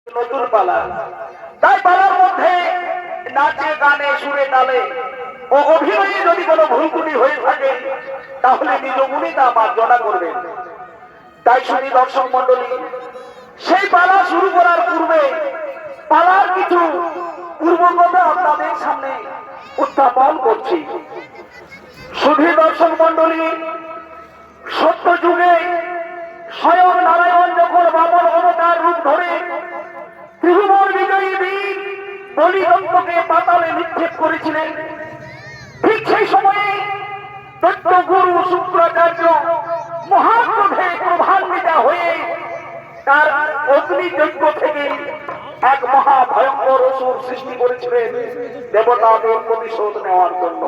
নতুন পালা, তাই পালার মধ্যে নাচে গানে সুরে তালে ও অভিনয়ে যদি কোনো ভুল ত্রুটি হয়ে থাকে তাহলে নিজ গুণে তা মার্জনা করবেন। তাই শুনি দর্শক মন্ডলী, সেই পালা শুরু করার পূর্বে পালার কিছু পূর্বকথা আপনাদের সামনে উত্থাপন করছি। শুধু দর্শক মন্ডলী, সত্য যুগে স্বয়ং নারায়ণ যখন বামন অবতার রূপ ধরে ত্রিভুবন বিজয়ী বীর বলিদন্তকে পাতালে নিক্ষেপ করেছিলেন, ঠিক সেই সময়ে দৈত্য গুরু শুক্রাচার্য মহাক্রোধে প্রভান্বিত হয়ে তার অগ্নিযজ্ঞ থেকে এক মহা ভয়ঙ্কর অসুর সৃষ্টি করেছিলেন দেবতাদের প্রতিশোধ নেওয়ার জন্য।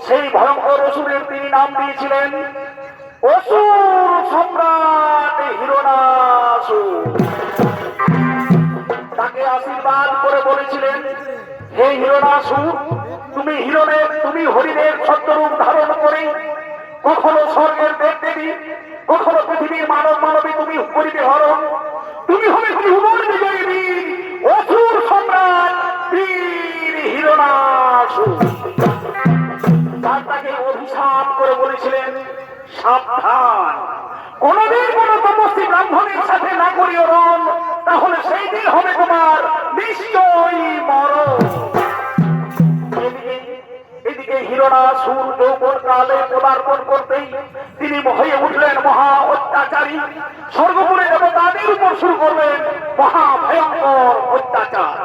সেই ভয়ঙ্কর অসুরের তিনি নাম দিয়েছিলেন অসুর সম্রাট হিরণাসুর। তাকে আশীর্বাদ করে বলেছিলেন, হে হিরণাসুর, তুমি হরিণের ছদ্মরূপ ধারণ করে কখনো স্বর্গের দেব দেবী, কখনো পৃথিবীর মানব মানবী তুমি করিতে হরণ। তুমি হবে ত্রিভুবন বিজয়ী বীর অসুর সম্রাট বীর হিরণাসুর। তাকে অভিশাপ করে বলেছিলেন, সাবধান, কোনদিন কোন তপস্বী ব্রাহ্মণের সাথে না করিও রণ, তাহলে সেই দিন হবে তোমার নিশ্চয়ই মরণ। এদিকে হিরণাসুর যৌবন কালে পদার্পণ করতেই তিনি হয়ে উঠলেন মহা অত্যাচারী। স্বর্গপুরে দেবতাদের উপর শুরু করলেন মহা ভয়ঙ্কর অত্যাচার।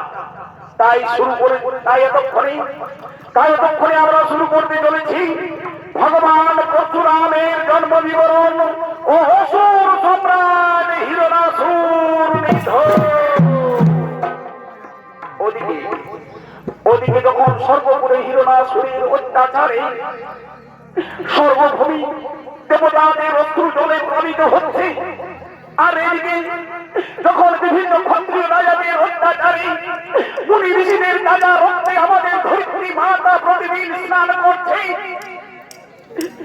তাই এতক্ষণে আমরা শুরু করতে চলেছি ভগবান পরশুরামের জন্ম বিবরণ ও অসুর সম্রাট হিরণাসুর নিধন। ওদিকে যখন স্বর্গপুরে হিরণাসুরের অত্যাচারে সর্বভূমি দেবতাদের অশ্রু জলে প্লাবিত হচ্ছে, আর এদিকে যখন বিভিন্ন ক্ষত্রিয় রাজাদের অত্যাচারে মুনি ঋষিদের তাজা রক্তে আমাদের ধরিত্রী মাতা প্রতিদিন স্নান করছে,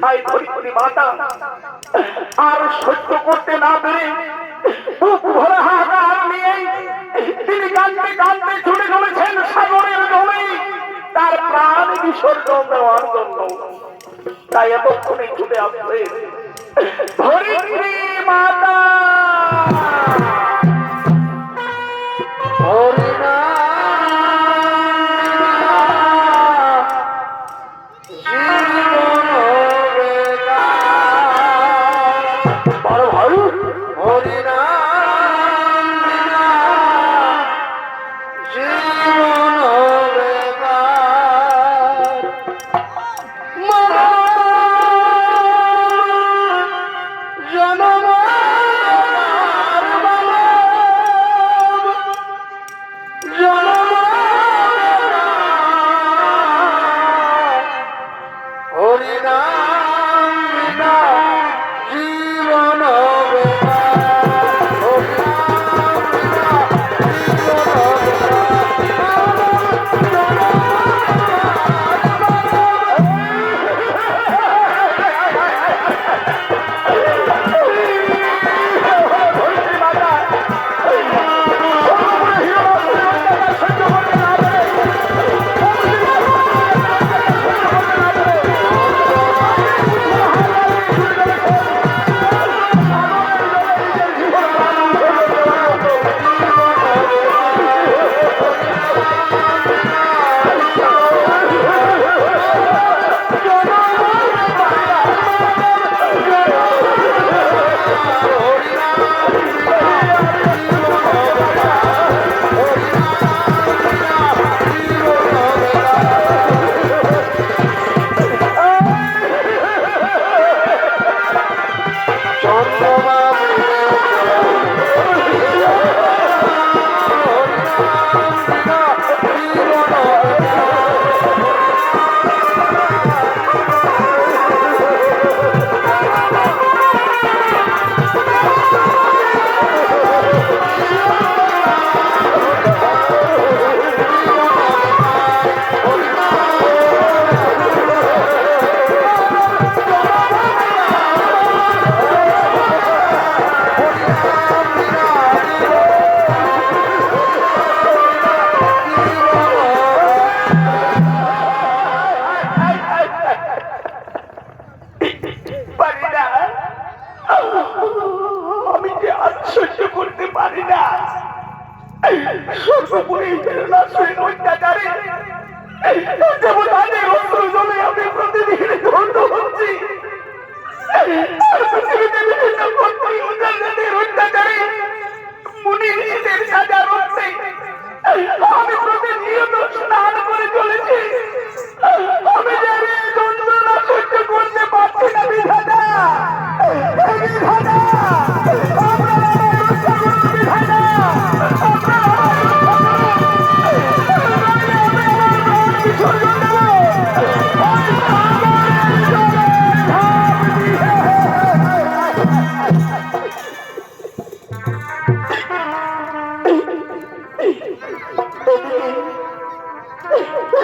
তাই ধরিত্রী মাতা আর সহ্য করতে না পেরে বুক ভরা হাহাকার নিয়ে তিনি কাঁদতে কাঁদতে ছুটে চলেছেন সাগরের জলে তার প্রাণ বিসর্জন দেওয়ার জন্য। তাই এতক্ষণে ছুটে আসছে ধরিত্রী মাতা। জনম সর্বোপরি হিরণাশ্রয়ের অত্যাচারে দেবতাদের অস্ত্র জলে আমি প্রতিদিন ধন্য হচ্ছি। আর পৃথিবীতে বিভিন্ন কর্তৃ উদারদের অত্যাচারে মুনি ঋষিদের সাজা রক্ষে আমি প্রতিনিয়ত স্নান করে চলেছি। আমি জানি এই যন্ত্রণা সহ্য করতে পারছি না বিধাতা। বিধাতা, আপনারা আমায় রক্ষা করুন বিধাতা। আপনারা আমায় রক্ষা করুন। নইলে আমি আমার প্রাণ বিসর্জন দেব। ওই সাগরের জলে ঝাঁপ দিয়ে।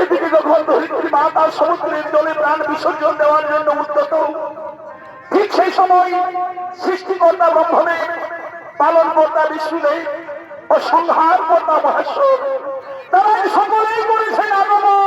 এদিকে যখন ধরিত্রী মা তার সমুদ্রের জলে প্রাণ বিসর্জন দেওয়ার জন্য উদ্যত, ঠিক সেই সময় সৃষ্টিকর্তা ব্রহ্মদেব, পালন কর্তা বিষ্ণুদেব ও সংহার কর্তা মহেশ্বর তারা সকলেই করেছেন আগমন।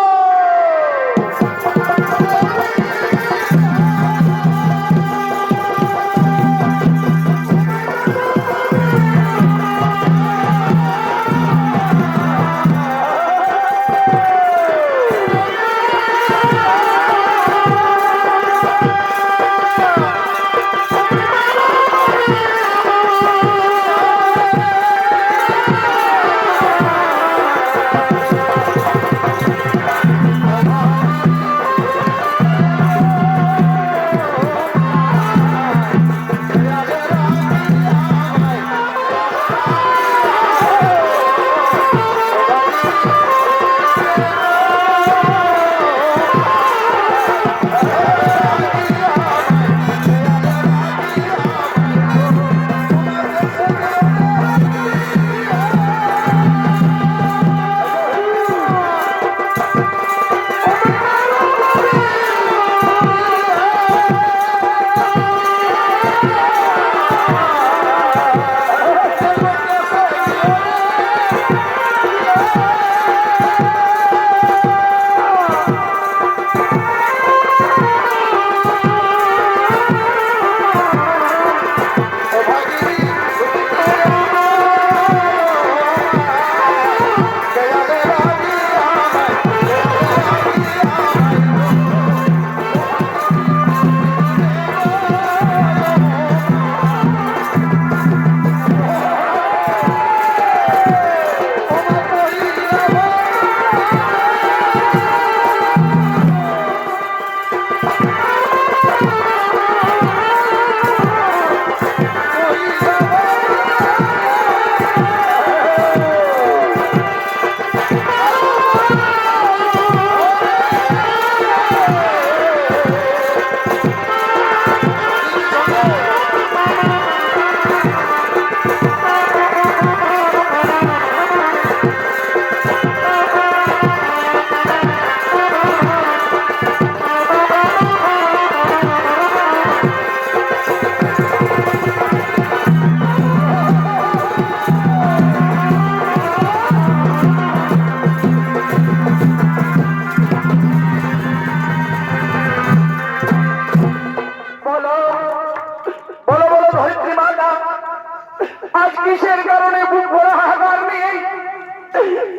আজ কিসের কারণে বুক ভরা হাহাকার নিয়ে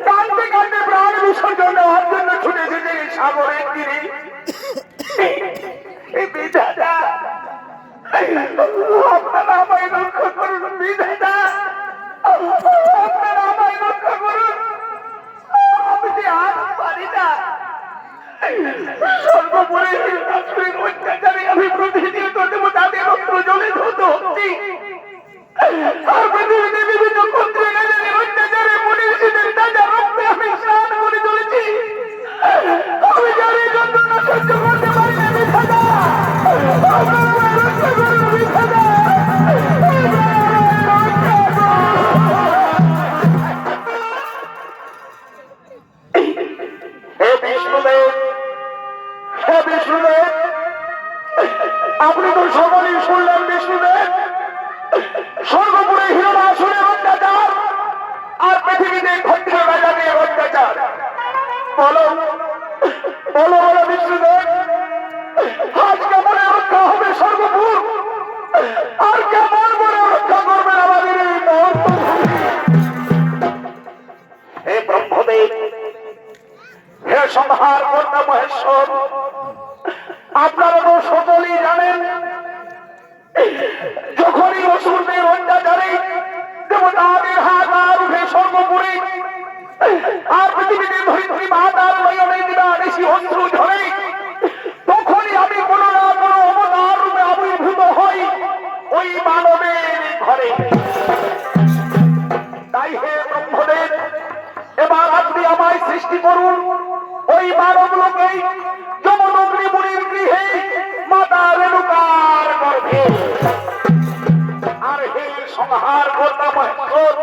কাঁদতে কাঁদতে প্রাণ বিসর্জন দেওয়ার জন্য ছুটে এসেছে সাগরের তীরে? বিধাতা, আপনারা আমায় রক্ষা করুন বিধাতা, আপনারা আমায় রক্ষা করুন। আমি যে আর পারি না। সর্বোপরি অত্যাচারে আমি প্রতিনিয়ত দেবতাদের অস্ত্র জলে ধৌত হচ্ছি। আর পৃথিবীতে বিভিন্ন কন্ট্রিগারের অত্যাচারে মুনি ঋষিদের তাজা রক্তে আমি স্নান করে চলেছি। আমি জানি যন্ত্রণা সহ্য করতে পারি না বিধাতা। আপনারা আমায় রক্ষা করুন বিধাতা। হে বিষ্ণুদেব, হে বিষ্ণুদেব, আপনি তো সকলেই শুনলেন বিষ্ণুদেব। স্বর্গপুরে হিরণাসুরের অত্যাচার আর পৃথিবীতে ক্ষত্রিয় রাজাদের অত্যাচার। বলো বলো বলো বিষ্ণুদেব, আজ কেমন রক্ষা হবে স্বর্গপুর? আর কেমন করে রক্ষা করবেন আমাদের এই মহত্ত্বভূমি? আর পৃথিবীতে ধরিত্রী মা তার নয়নে দিবানিশি অশ্রু ঝরে, তখনই আমি কোনো না কোনো অবতার রূপে আবির্ভূত হই ওই মানবের ঘরে। তাই হে ব্রহ্মদেব, এবার আপনি আমায় সৃষ্টি করুন ওই মানব লোকে যমদগ্নি মুনির গৃহে মাতা রেণুকার গর্ভে। আর হে সংহার কর্তা মহেশ্বর,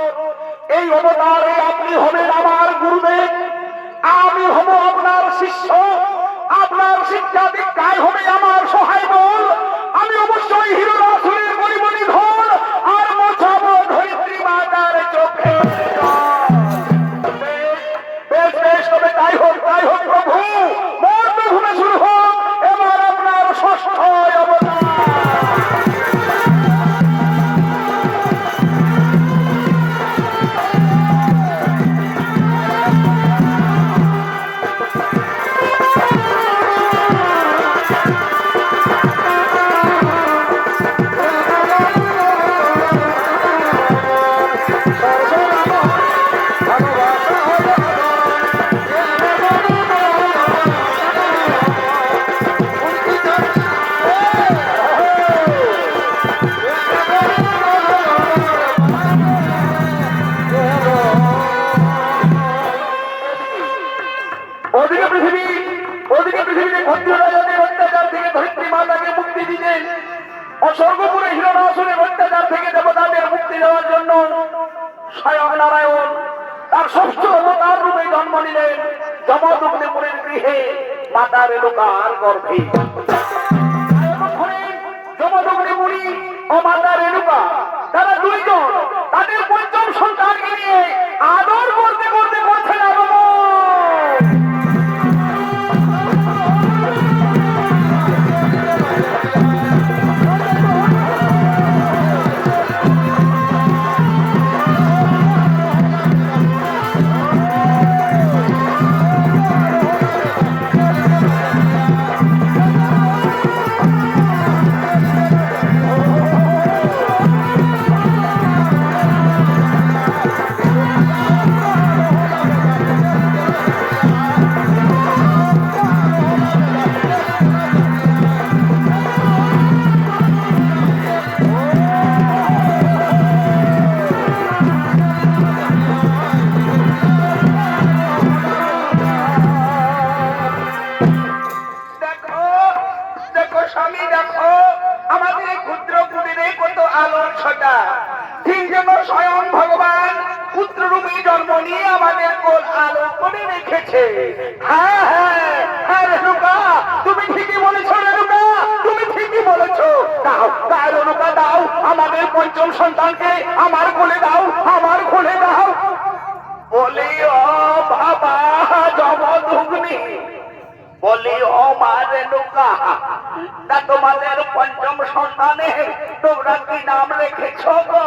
এই অবতারে আপনি হবেন আমার গুরুদেব, আমি হব আপনার শিষ্য, আপনার শিক্ষা দীক্ষায় হবে আমার সহায় বল। আমি অবশ্যই হিরণাসুরের করিমণি ধন আর মোছাবো ধরিত্রী মাতার চোখে। বেশ বেশ, তবে তাই হোক প্রভু, মর্তভূমে শুরু হোক এবার আপনার ষষ্ঠ অবতার। স্বর্গপুরে হিরণাসুরের অত্যাচার থেকে দেবতাদের মুক্তি দেওয়ার জন্য স্বয়ং নারায়ণ তার ষষ্ঠ অবতার রূপে জন্ম নিলেন যমদগ্নি মুনির গৃহে মাতা রেণুকার গর্ভে। যমদগ্নি মুনি ও মাতা রেণুকা তারা দুইজন তাদের পঞ্চম সন্তানকে নিয়ে আদর করতে করতে করছেন আগমন। স্বয়ং ভগবান পুত্ররূপী জন্ম নিয়ে আমাদের কোল আলো করে রেখেছে। হ্যাঁ হ্যাঁ হ্যাঁ রেণুকা, তুমি ঠিকই বলেছো রেণুকা, তুমি ঠিকই বলেছো। দাও দাও রেণুকা, দাও আমাদের পঞ্চম সন্তানকে আমার কোলে দাও, আমার কোলে দাও। বলি ও বাবা যমদগ্নি, বলি ও মা রেণুকা, তা তোমাদের পঞ্চম সন্তানের তোমরা কি নাম রেখেছ গো?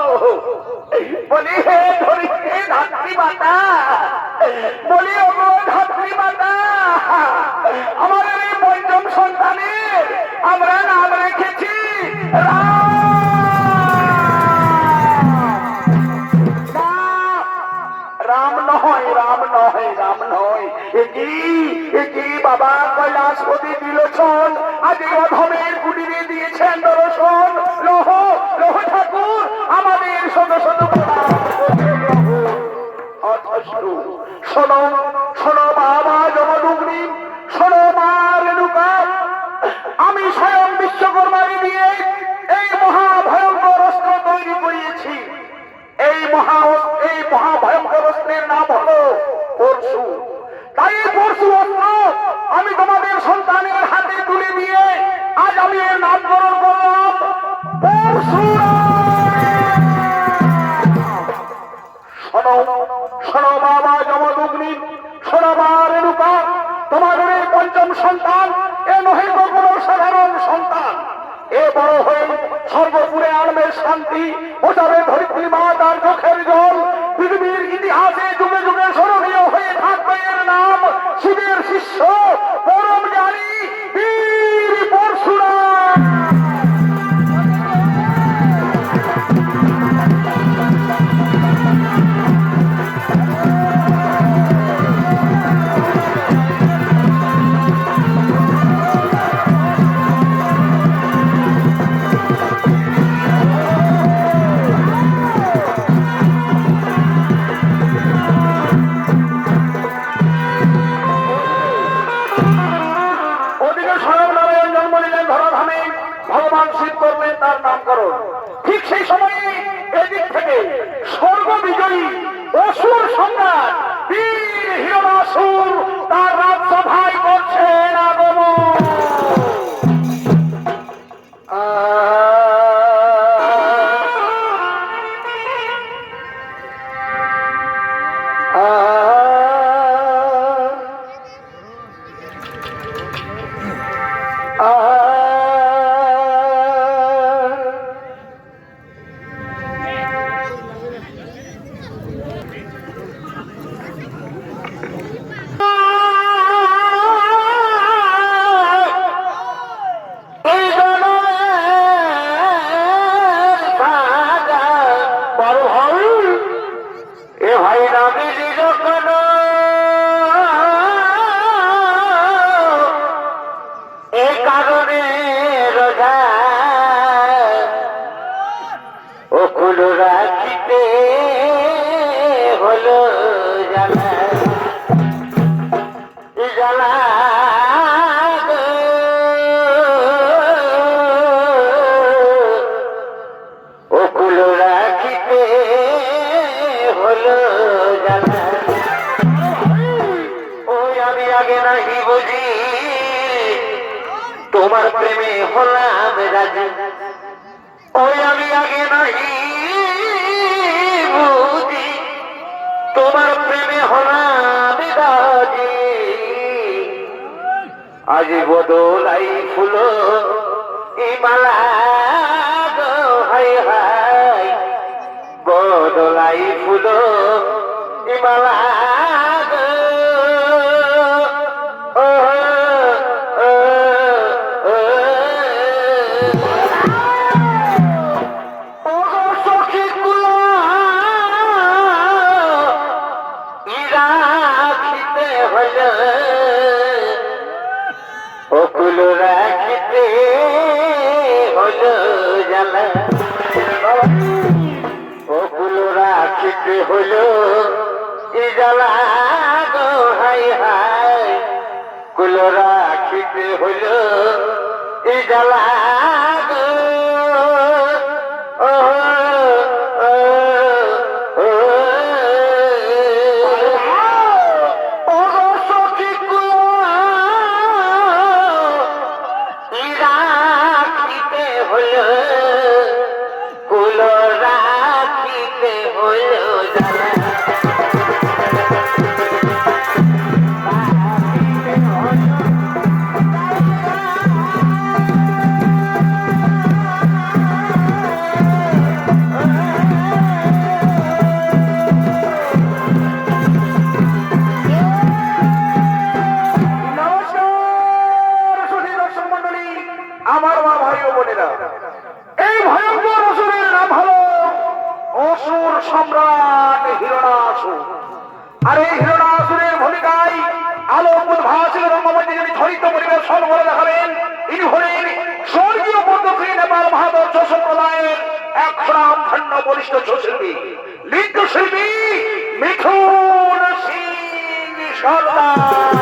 বলি হে ধরিত্রী ধাত্রী মাতা, বলি ও গো ধাত্রী মাতা, আমাদের এই পঞ্চম সন্তানের আমরা নাম রেখেছি রাম নয়, রাম নয়, রাম নয়। একি বাবা কৈলাসপতি বিলোচন আজ অধমের কুটিরে দিয়েছেন দর্শন। লহ লহ ঠাকুর আমাদের শত শত শোনো শোনো বাবা যমদগ্নি, শোনো মা রেণুকা, আমি স্বয়ং বিশ্বকর্মাকে দিয়ে এই মহাভয়ঙ্কর অস্ত্র তৈরি করিয়েছি। এই মহাভয়ঙ্কর অস্ত্রের নাম হলো পরশু। তাই পরশু অস্ত্র আমি তোমাদের সন্তানের হাতে তুলে দিয়ে আজ আমি এর নামকরণ করলাম পরশুরাম। শোনো শোনো বাবা যমদগ্নি, শোনো মা রেণুকা, তোমাদের এই পঞ্চম সন্তান এ নহে তো কোনো সাধারণ সন্তান। এ বড় হয়ে সর্বপুরে আনবে শান্তি, ওঠাবে ধরিত্রী মা তার চোখের জল। পৃথিবীর ইতিহাসে যুগে যুগে স্মরণীয় হয়ে থাকবে এর নাম শিবের শিষ্য পরম জ্ঞানী বীর পরশুরাম। অসুর সম্রাট বীর হিরণাসুর তার রাজসভায় করছেন আগমন। তোমার প্রেমে হলাম রাজি, ওই আমি আগে নাহি বুঝি, তোমার প্রেমে হলাম রাজি। আজ বদলাই ফুল ইমালা গো হাই হাই, বদলাই ফুল ইমালা হলো ইজালা গো হাই হাই, কুলো রাখিতে হলো ইজালা গো। আমার মা ভাই ও বোনেরা, এই ভয়ঙ্কর অসুরের নাম হলো অসুর সম্রাট হিরণাসুর। আর এই হিরণাসুরের ভূমিকায় আলোক উদ্ভাসিত রঙ্গমঞ্চে যিনি ধরিত পরিবেশ সর্বরে দেখাবেন, ইনি হলেন স্বর্গীয় পদ্মশ্রী নেপাল মহাদর্শ সম্প্রদায়ের এক সুনাম ধন্য বরিষ্ঠ শিল্পী, নৃত্যশিল্পী মিঠুন সিং সর্দার।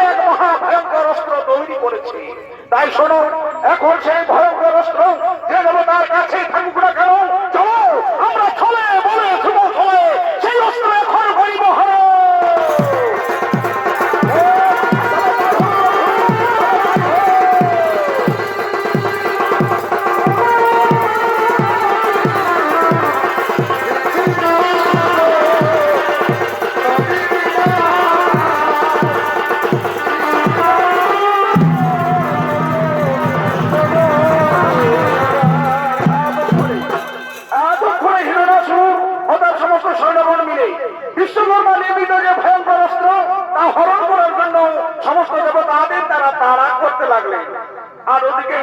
এক মহা ভয়ঙ্কর অস্ত্র তৈরি করেছে। তাই শোনো, এখন সেই ভয়ঙ্কর অস্ত্র যে দেবতার কাছে থাকুক না কেন, চলো আমরা ছলে বলে শুভ ছলে সেই অস্ত্র এখন পরিবহন। বিশ্বকর্মা নির্মিত যে ভয়ঙ্কর অস্ত্র তা হরণ করার জন্য সমস্ত দেবতাদের তারা তাড়া করতে লাগলেন। আর ওদিকে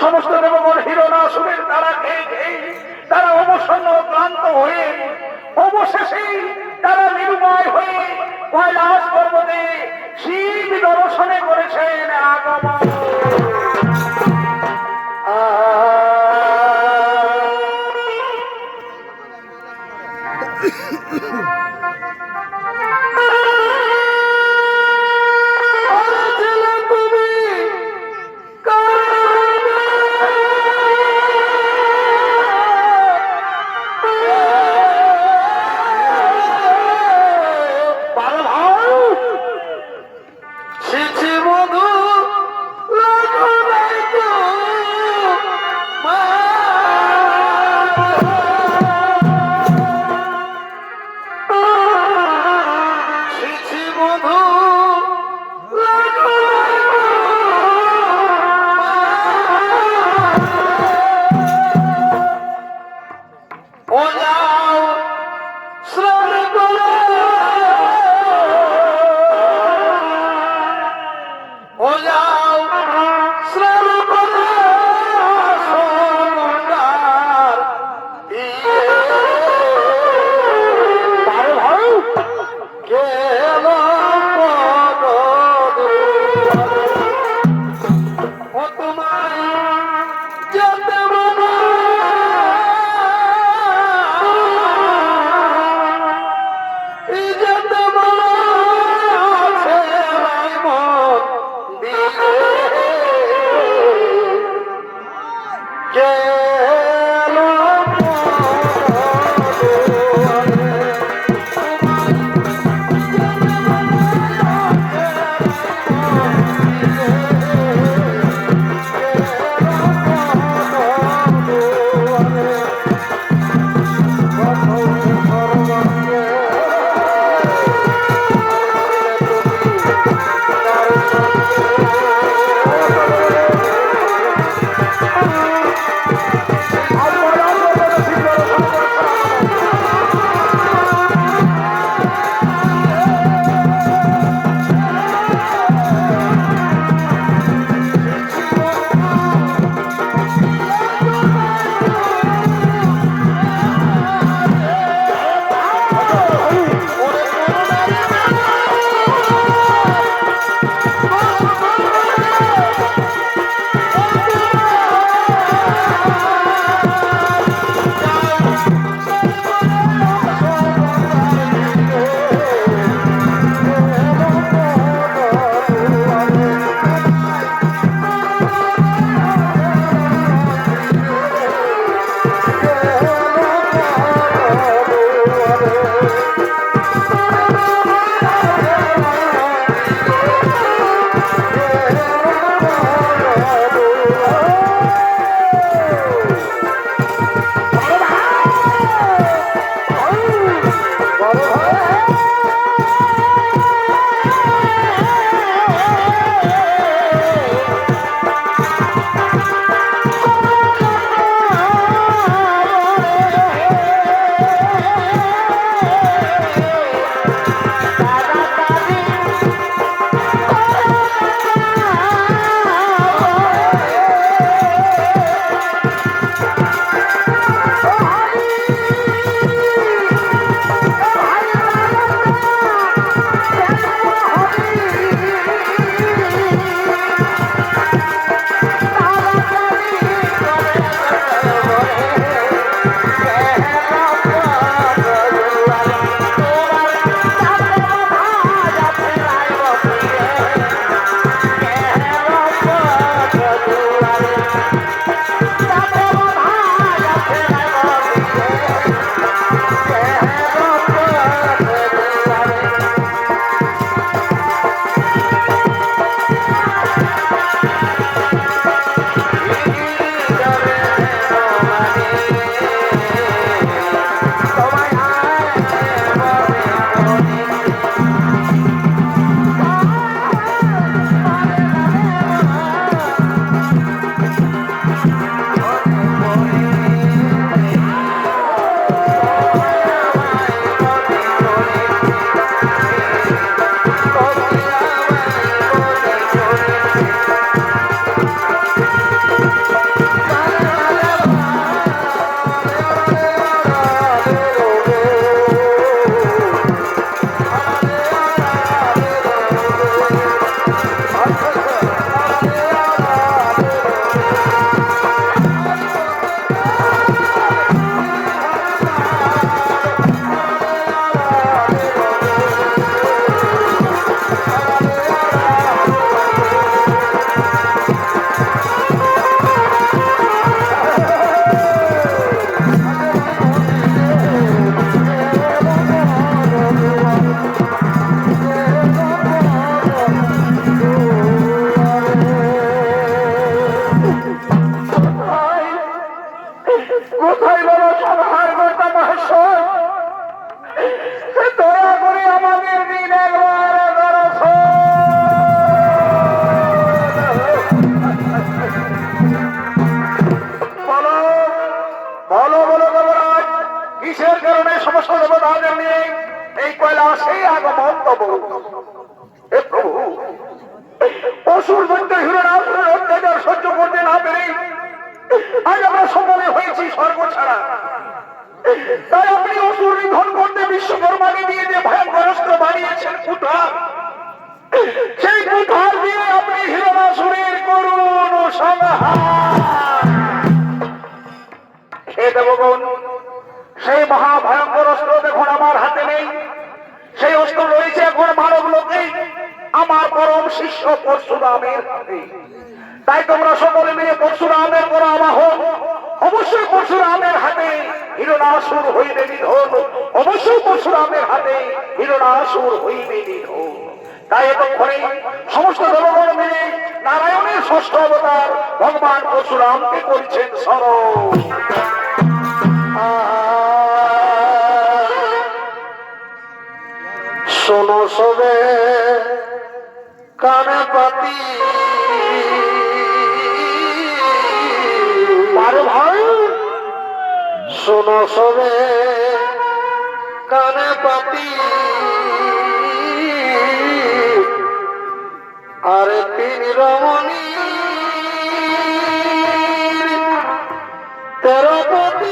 সমস্ত দেবগণ হিরণাসুরের তারা খেয়ে খেয়ে তারা অবসন্ন ক্লান্ত হয়ে অবশেষে তারা নিরুপায় হয়ে কৈলাস পর্বতে শিব দর্শনে করেছেন আগমন। কিসের কারণে সমস্ত দেবতাদের নিয়ে এই কৈলাসে আগমন তব? হে প্রভু, অসুর দৈত্য হিরণ্যাসুরের অত্যাচার সহ্য করতে না পেরে আজ আমরা সকলে হয়েছি স্বর্গ ছাড়া। তাই আপনি অসুর নিধন করতে বিশ্বকর্মাকে দিয়ে যে ভয়ঙ্কর অস্ত্র বানিয়েছেন কুঠার, সেই কুঠার দিয়ে আপনি হিরণ্যাসুরের করুণ সংহার। হে দেবগণ, সেই মহাভয়ঙ্কর অস্ত্র দেখুন আমার হাতে নেই, সেই অস্ত্র রয়েছে এখন মানব লোকে আমার পরম শিষ্য পরশুরামের হাতে। তাই তোমরা সকলে মিলে পরশুরামের করো আবাহন। অবশ্যই পরশুরামের হাতে হিরণ্যাসুর হইবে নিধন, অবশ্যই পরশুরামের হাতে হিরণ্যাসুর হইবে নিধন। তাই এতক্ষণে সমস্ত দেবগণ মিলে নারায়ণের ষষ্ঠ অবতার ভগবান পরশুরামকে করেছেন স্মরণ। শোনো সবে কানে পাতি, ভাই শোনো সবে কানে পাতি, আরে তিনি রমণী তেরপতি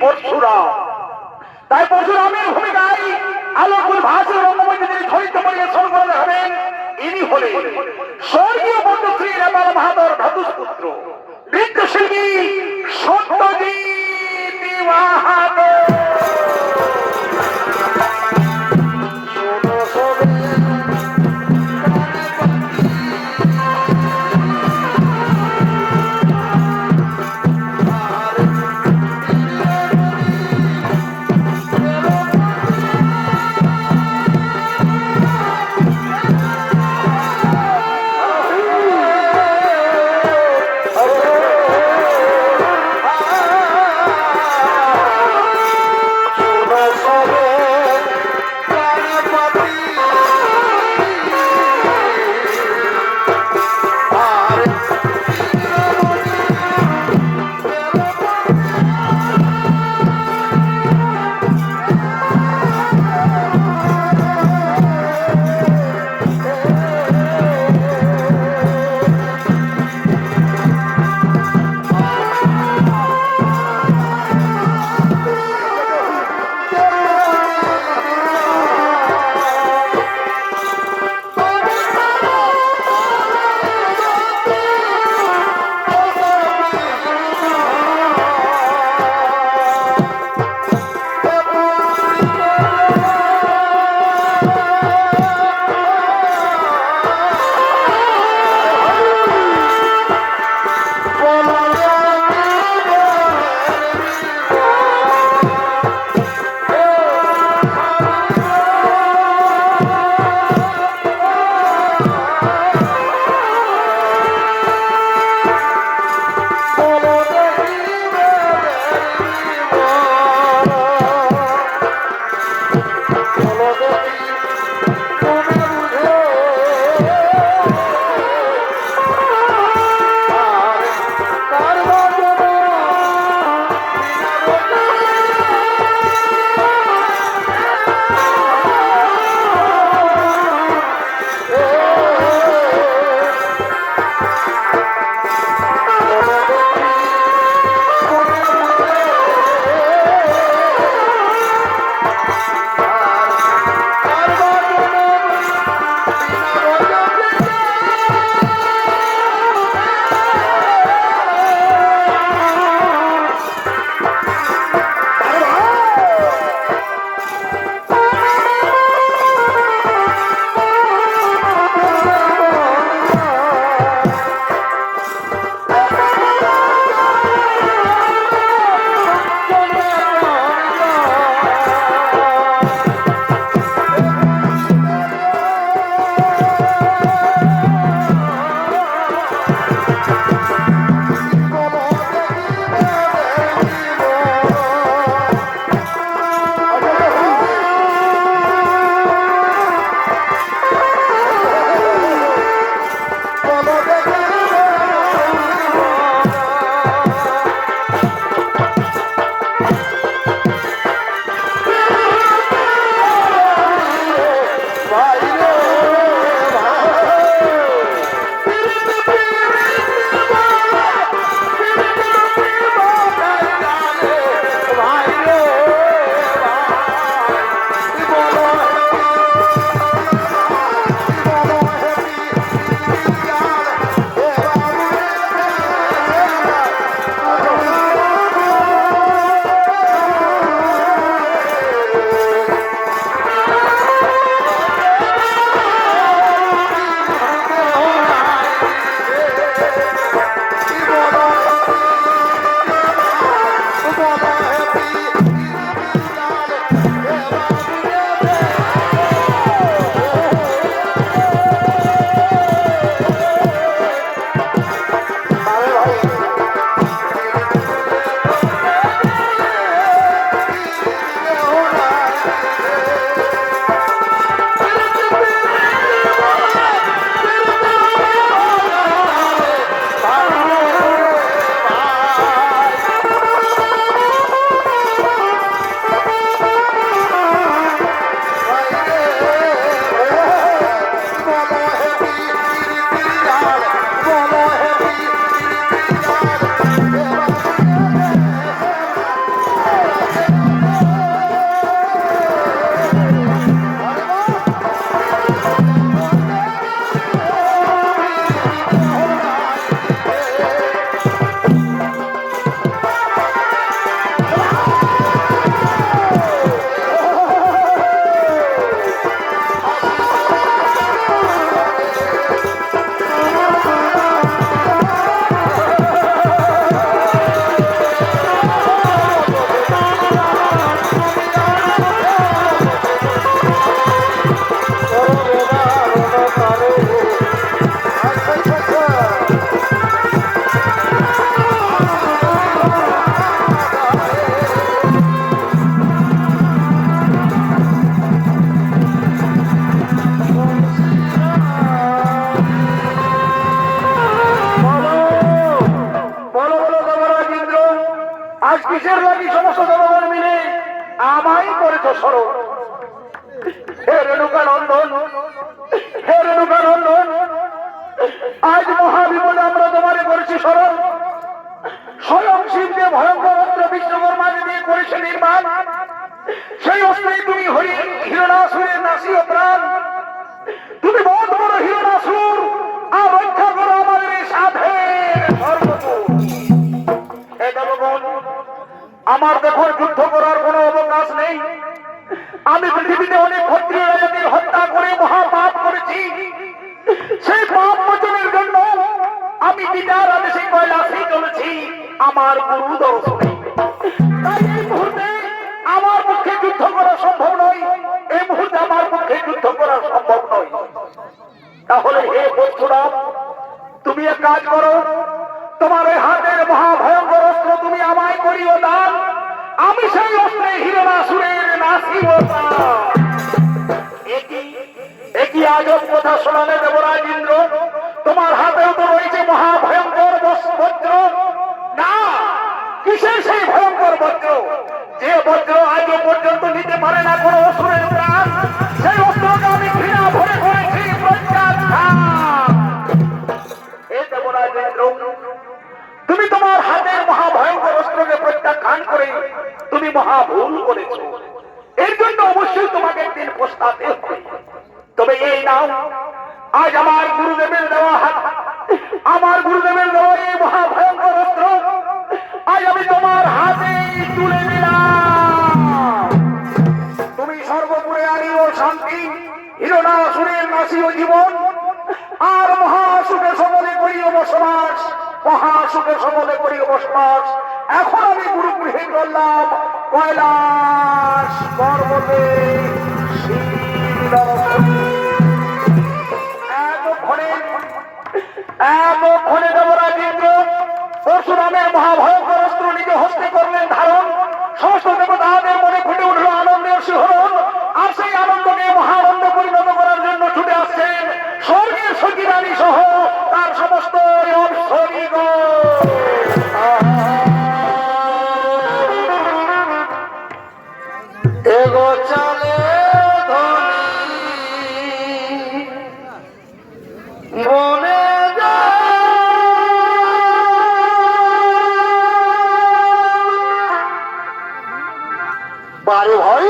পরশুরাম। তাই পরশুরামের ভূমিকায় আলোকুল ভাষের রঙ্গমঞ্চে যিনি ধরিত পরিবেশন করে হবেন, ইনি হলেন স্বর্গীয় পদ্মশ্রী নেপাল বাহাদুর ধাতুপুত্র নৃত্যশিল্পী সত্যজিৎ বাহাদুর। সমস্ত জনগণ মিলে আমায় করেছ স্মরণ। হে রেণুকা নন্দন, হে রেণুকা নন্দন, আজ মহাবিপদে আমরা তোমারে করেছি স্মরণ। স্বয়ং শিব যে ভয়ঙ্কর অস্ত্র বিশ্বকর্মাকে দিয়ে করেছে নির্মাণ, সেই অস্ত্রেই তুমি হিরণাসুরের নাসিও প্রাণ। তুমি বহুত বড় হিরণাসুর, আর রক্ষা করো আমাদের এই সাধের সর্বপুর। হে দেবগণ, আমার দেখুন যুদ্ধ করার কোনো অবকাশ নেই। আমি পৃথিবীতে অনেক ক্ষত্রিয় রাজাদের হত্যা করে মহাপাপ করেছি। সেই পাপ মোচনের জন্য আমি পিতার আদেশে কৈলাসে চলেছি আমার গুরু দর্শনে। তাই এই মুহূর্তে আমার পক্ষে যুদ্ধ করা সম্ভব নয়, এই মুহূর্তে আমার পক্ষে যুদ্ধ করা সম্ভব নয়। তাহলে হে পরশুরাম, তুমি এক কাজ করো, তোমার এই হাতের মহাভয়ঙ্কর অস্ত্র তুমি আমায় করিও দান, আমি সেই অস্ত্রে হিরণাসুরের নাসিব প্রাণ। একই আজব কথা শোনালে দেবরাজ ইন্দ্র, তোমার হাতেও তো রয়েছে মহাভয়ঙ্কর বজ্র। না, কিসের সেই ভয়ঙ্কর বজ্র? যে বজ্র আজও পর্যন্ত নিতে পারে না কোনো অসুরের প্রাণ, সেই অস্ত্রকে আমি ঘৃণা ভরে করেছি প্রত্যাখ্যান। হে দেবরাজ ইন্দ্র, তুমি তোমার হাতের মহাভয়ঙ্কর অস্ত্রকে প্রত্যাখ্যান করে তুমি মহাভুল করেছ। এর জন্য অবশ্যই তোমাকে একদিন পস্তাতে হবে। তবে এই নাও, আজ আমার গুরুদেবের দেওয়া আমার গুরুদেবের দেওয়া এই মহাভয়ঙ্কর অস্ত্র আজ আমি তোমার হাতে তুলে নিলাম। তুমি সর্বপুরে আনিও শান্তি, হিরণাসুরের নাসিও জীবন, আর মহাসুখে সকলে করিও বসবাস, মহাসুখে সকলে করিও বসবাস। এখন আমি গুরু গৃহে চললাম কৈলাস পর্বতে। এতক্ষণে দেবরাজ ইন্দ্র পরশুরামের মহাভয়ঙ্কর অস্ত্র নিজ হস্তে করলেন ধারণ। সমস্ত দেবতাদের মনে ফুটে উঠল আনন্দের শিহরণ, আর সেই আনন্দকে মহানন্দ পরিণত করার জন্য ছুটে আসছেন স্বর্গের সচিরানী সহ তার সমস্ত বারে ভাই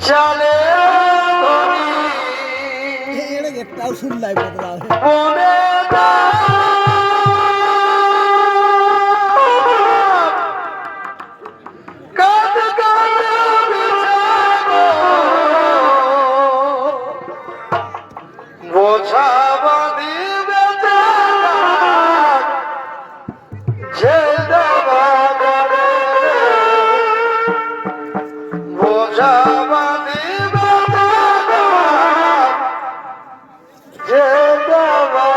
চলে একটাও শুনলাই মনে বোঝা বাঁধিবে যে দেবাগরে, বোঝা বাঁধিবে যে দেবা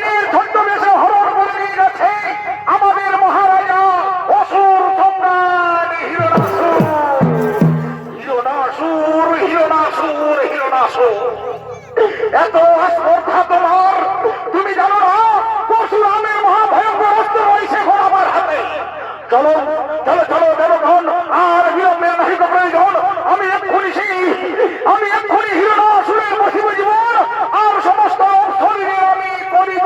অসুরের ছদ্মবেশে হরণ করে নিয়ে গেছে আমাদের মহারাজা অসুর সম্রাট হিরণাসুর। হিরণাসুর হিরণাসুর হিরণাসুর, এত স্পর্ধা তোমার! তুমি জানো না পরশুরামের মহাভয়ঙ্কর অস্ত্র রয়েছে এখন আমার হাতে। চলো চলো চলো দেবগণ, আর বিলম্বের নাহিক প্রয়োজন। আমি এক্ষুনি হিরণাসুরের বসিব জীবন, আর সমস্ত শরীরে আমি করিব।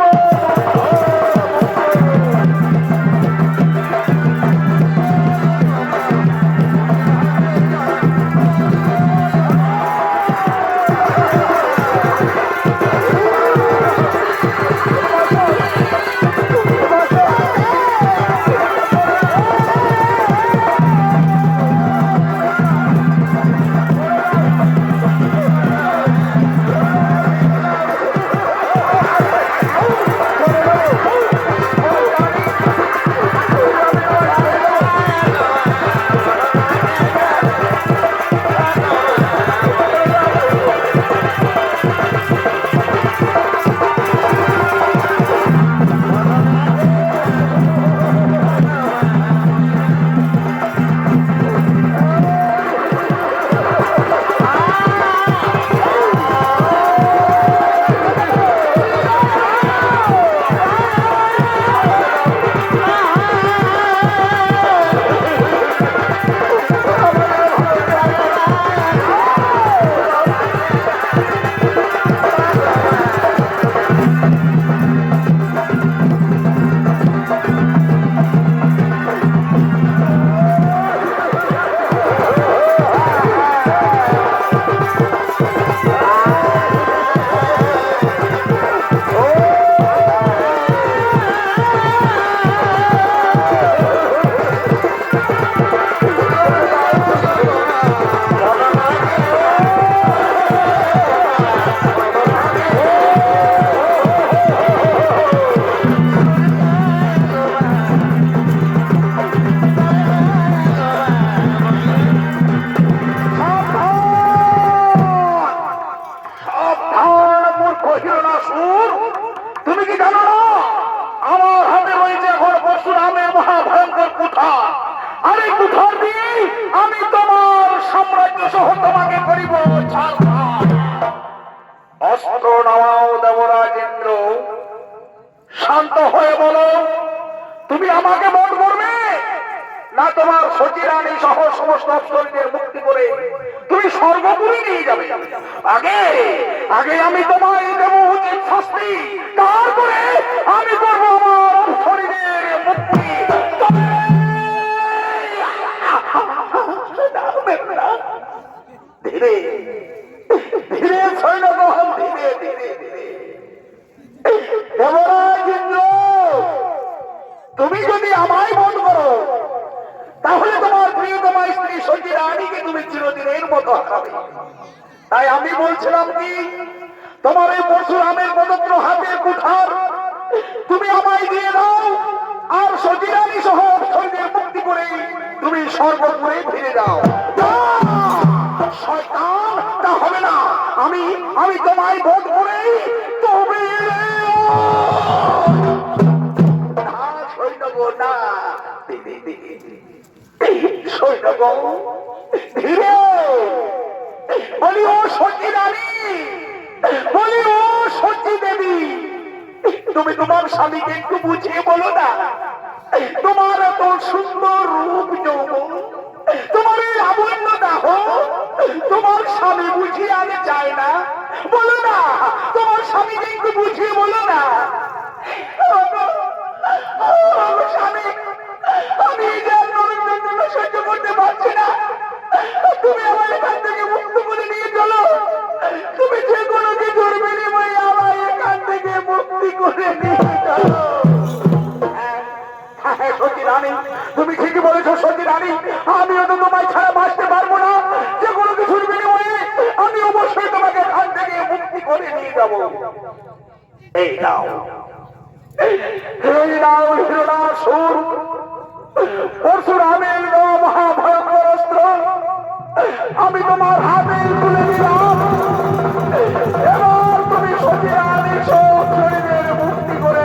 তুমি কি জানো না আমার হাতে রয়েছে এখন পরশুরামের মহাভয়ঙ্কর কুঠার, আর এই কুঠার দিয়ে আমি তোমার সাম্রাজ্য সহ তোমাকে করিব ছারখার। অস্ত্র নামাও দেবরাজ ইন্দ্র, শান্ত হয়ে বলো তুমি আমাকে বধ করবে, না তোমার সচিরানী সহ সমস্ত অপ্সরীদের মুক্তি করে তুমি স্বর্গপুরী নিয়ে যাবে? আগে আগে আমি তোমায় দেব উচিত শাস্তি, তারপরে আমি করবো আমার অপ্সরীদের মুক্তি। ধীরে ধীরে সৈন্যগণ, ধীরে ধীরে ধীরে। দেবরাজ ইন্দ্র, তুমি যদি আমায় বধ করো তাহলে তোমার প্রিয়তমা স্ত্রী সতী রানীকে তুমি চিরদিনের মতো হারাবে। তাই আমি বলছিলাম কি, তোমার এই পরশুরামের পবিত্র হাতের কুঠার তুমি আমায় দিয়ে দাও, আর সতী রানী সহ অপ্সরীদের মুক্তি করে তুমি স্বর্গপুরে ফিরে যাও। শয়তান, তা হবে না। আমি তোমায় বধ করে তবে সৈন্যগণ, না সৈন্যগণ, ধীরে বলি ও সতী রানী, বলি ও সতী দেবী, তুমি তোমার স্বামীকে একটু বুঝিয়ে বলো না, তোমার এত সুন্দর রূপ যৌবন, তোমার এই লাবণ্য দাহ তোমার স্বামী বুঝিয়ে আনে চায় না? বলো না, তোমার স্বামীকে একটু বুঝিয়ে বলো না। স্বামী, আমি এই যে যন্ত্রণা সহ্য করতে পারছি না, তুমি আমার এখান থেকে মুক্ত করে নিয়ে চলো। তুমি যে কোনো কিছুর বিনিময়ে আমার এখান থেকে মুক্তি করে নিয়ে চলো। হ্যাঁ সতী রানী, তুমি ঠিকই বলেছো সতী রানী, আমিও তো তোমায় ছাড়া বাঁচতে পারবো না। যে কোনো কিছুর বিনিময়ে আমি অবশ্যই তোমাকে এখান থেকে মুক্তি করে নিয়ে যাবো। এই নাও, এই নাও হিরণাসুর, পরশুরামের মহাভয়ঙ্কর অস্ত্র আমি তোমার হাতে তুলে দিলাম। এবার তুমি সতী রানী শরীরের মুক্তি করে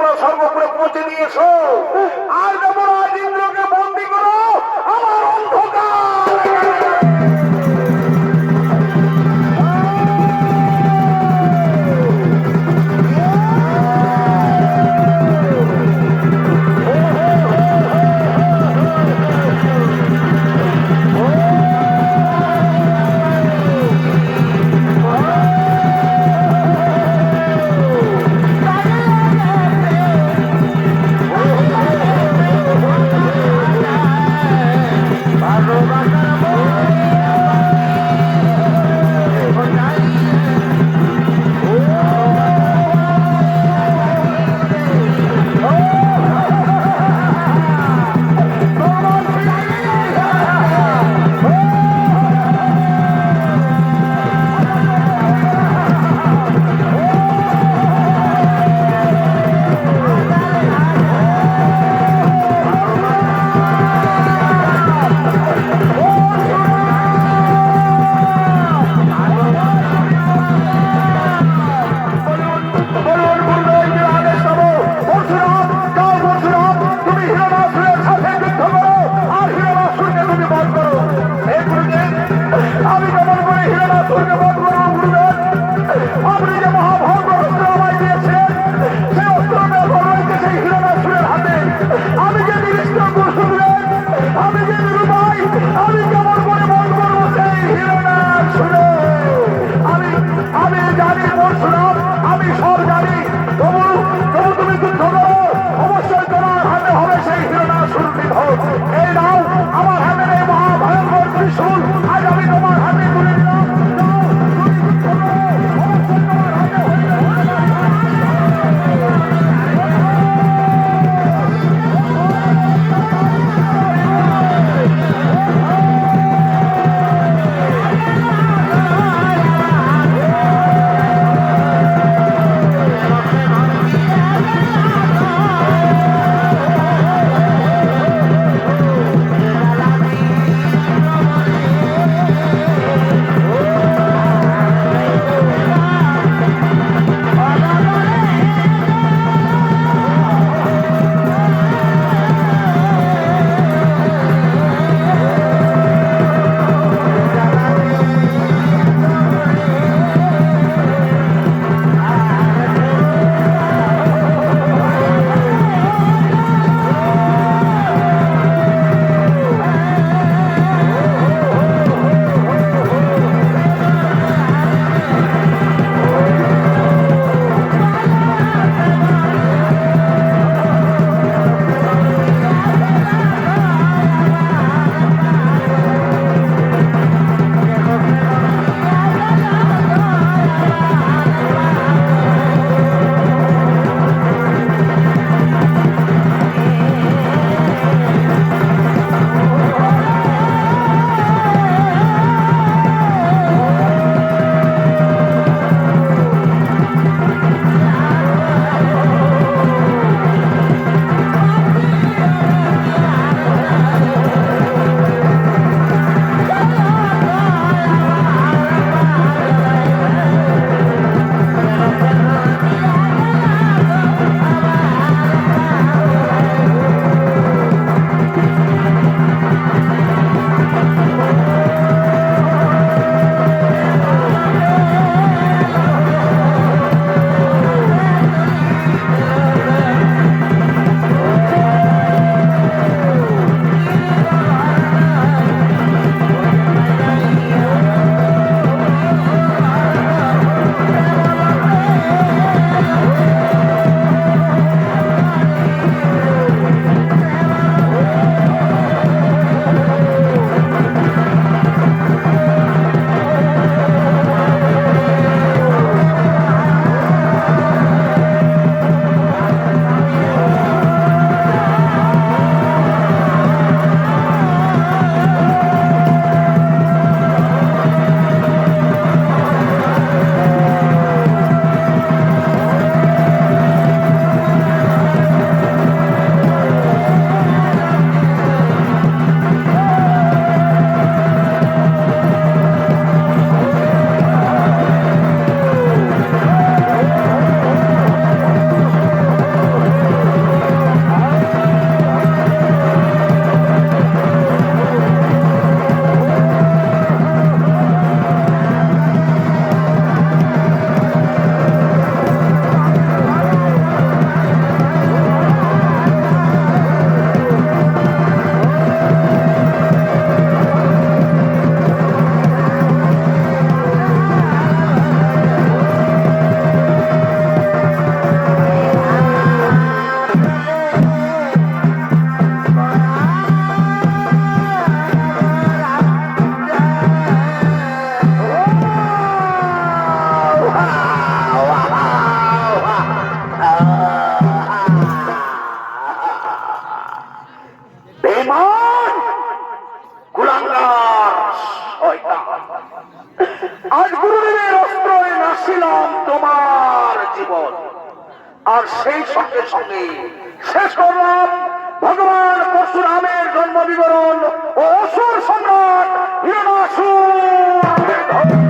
করো, স্বর্গপুরে পৌঁছে দিয়েছো। আর দেবরাজ ইন্দ্রকে বন্দী করো আমার অন্ধকার। আমার জীবন। আর সেই সঙ্গে সঙ্গে শেষ করলাম ভগবান পরশুরামের জন্ম বিবরণ ও অসুর সম্রাট হিরণাসুর।